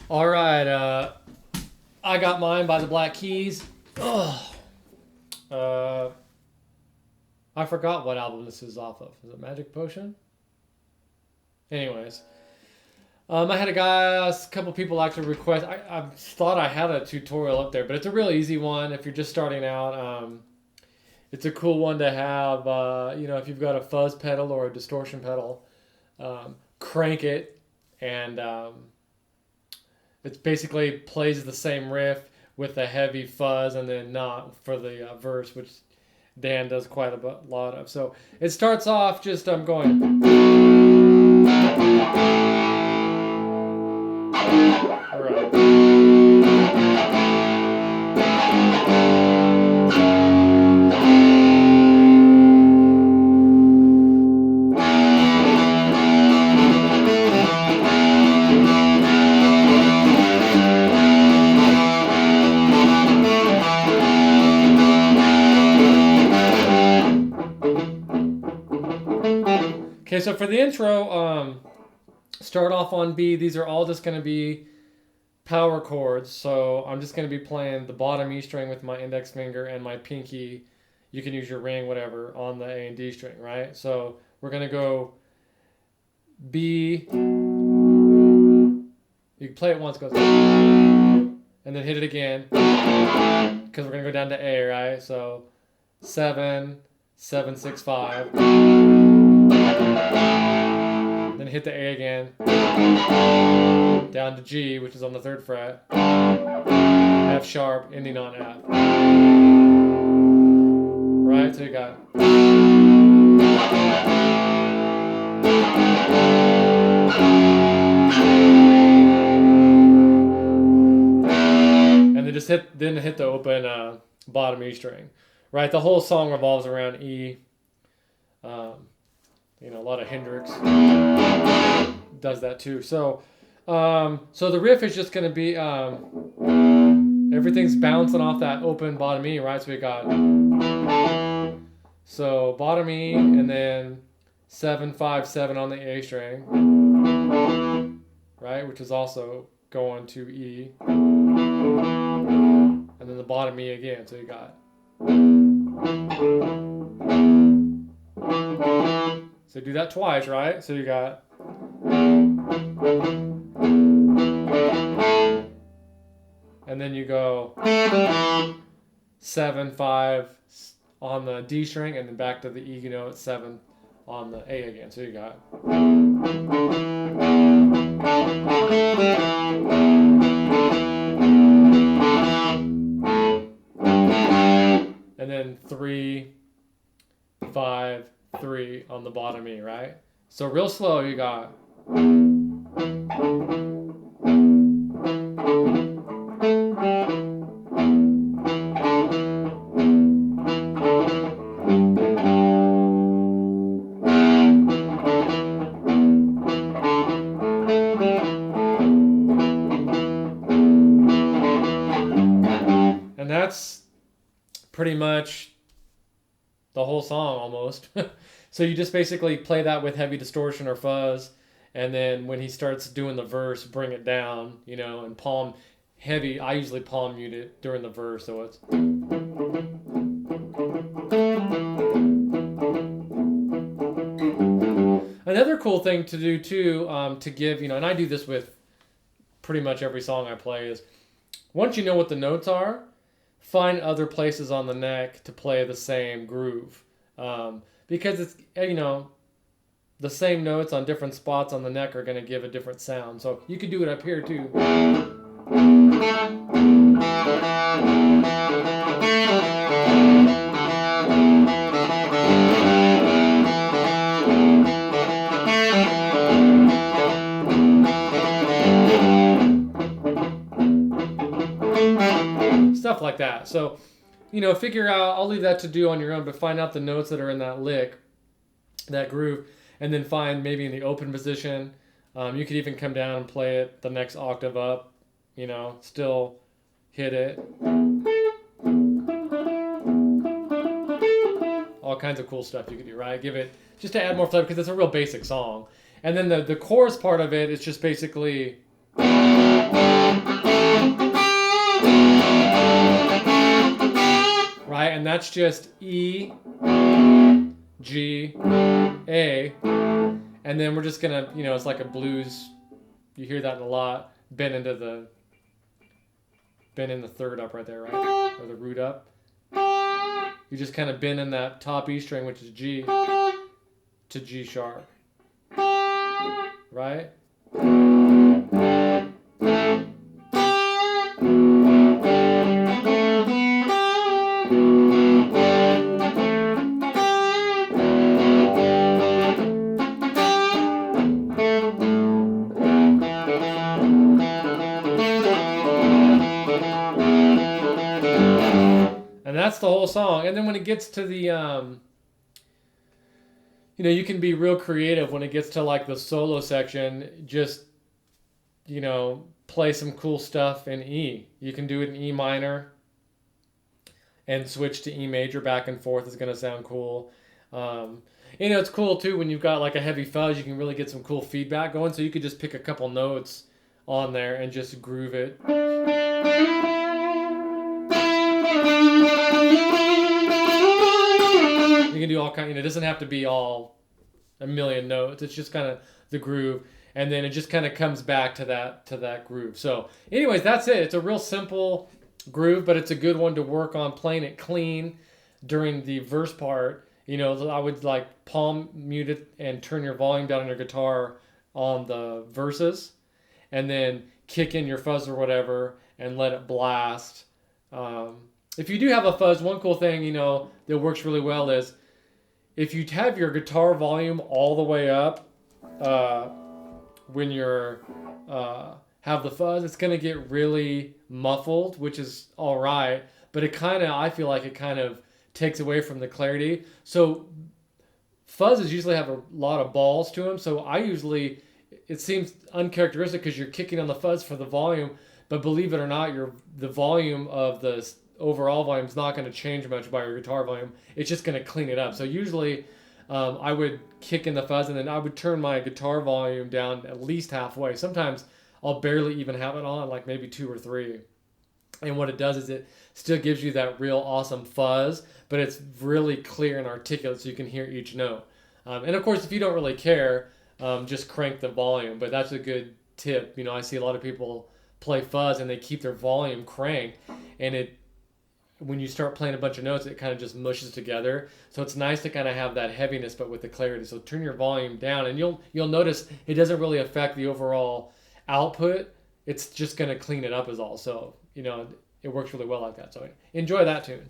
All right, I got mine by the Black Keys. Ugh. I forgot what album this is off of. Is it Magic Potion? Anyways, I had a couple people actually request. I thought I had a tutorial up there, but it's a real easy one if you're just starting out. It's a cool one to have. If you've got a fuzz pedal or a distortion pedal, crank it, and it basically plays the same riff with a heavy fuzz, and then not for the verse, which Dan does quite a lot of. So it starts off just going. All right. Okay, so for the intro, start off on B. These are all just going to be power chords. So I'm just going to be playing the bottom E string with my index finger and my pinky. You can use your ring, whatever, on the A and D string, right? So we're going to go B. You can play it once, goes, and then hit it again, because we're going to go down to A, right? So 7, 7, 6, 5. Then hit the A again, down to G, which is on the 3rd fret, F sharp, ending on F. Right, so you got. And then just hit the open bottom E string. Right, the whole song revolves around E. A lot of Hendrix does that too. So the riff is just going to be everything's bouncing off that open bottom E, right? So we got bottom E and then 7, 5, 7 on the A string, right? Which is also going to E, and then the bottom E again. So you got. So do that twice, right? So you got. And then you go 7, 5 on the D string, and then back to the E note, 7 on the A again. So you got. And then 3, 5, 3 on the bottom E, right? So real slow, you got. And that's pretty much the whole song almost. So you just basically play that with heavy distortion or fuzz, and then when he starts doing the verse, bring it down, and palm heavy. I usually palm mute it during the verse, so it's. Another cool thing to do too, to give, and I do this with pretty much every song I play, is once you know what the notes are, find other places on the neck to play the same groove. Because it's, the same notes on different spots on the neck are going to give a different sound. So you could do it up here too. Stuff like that. So, figure out, I'll leave that to do on your own, but find out the notes that are in that lick, that groove, and then find maybe in the open position. You could even come down and play it the next octave up, still hit it. All kinds of cool stuff you could do, right? Give it, just to add more flavor, because it's a real basic song. And then the chorus part of it is just basically Right? And that's just E, G, A. And then we're just gonna, it's like a blues. You hear that a lot. Bend in the third up right there, right? Or the root up. You just kind of bend in that top E string, which is G, to G sharp. Right? And that's the whole song. And then when it gets to the, you can be real creative when it gets to like the solo section. Just, play some cool stuff in E. You can do it in E minor and switch to E major back and forth. Is going to sound cool. It's cool too when you've got like a heavy fuzz. You can really get some cool feedback going. So you could just pick a couple notes on there and just groove it. You can do all kind. It doesn't have to be all a million notes. It's just kind of the groove, and then it just kind of comes back to that groove. So, anyways, that's it. It's a real simple groove, but it's a good one to work on playing it clean during the verse part. I would like palm mute it and turn your volume down on your guitar on the verses, and then kick in your fuzz or whatever and let it blast. If you do have a fuzz, one cool thing that works really well is if you have your guitar volume all the way up when you're have the fuzz, it's going to get really muffled, which is all right, but I feel like it kind of takes away from the clarity. So fuzzes usually have a lot of balls to them, so it seems uncharacteristic because you're kicking on the fuzz for the volume, but believe it or not, the volume of the overall volume is not going to change much by your guitar volume. It's just going to clean it up. So usually I would kick in the fuzz and then I would turn my guitar volume down at least halfway. Sometimes I'll barely even have it on, like maybe 2 or 3. And what it does is it still gives you that real awesome fuzz, but it's really clear and articulate so you can hear each note. And of course, if you don't really care, just crank the volume. But that's a good tip. I see a lot of people play fuzz and they keep their volume cranked, and when you start playing a bunch of notes, it kind of just mushes together. So it's nice to kind of have that heaviness, but with the clarity. So turn your volume down, and you'll notice it doesn't really affect the overall output. It's just going to clean it up is all. So, it works really well like that. So enjoy that tune.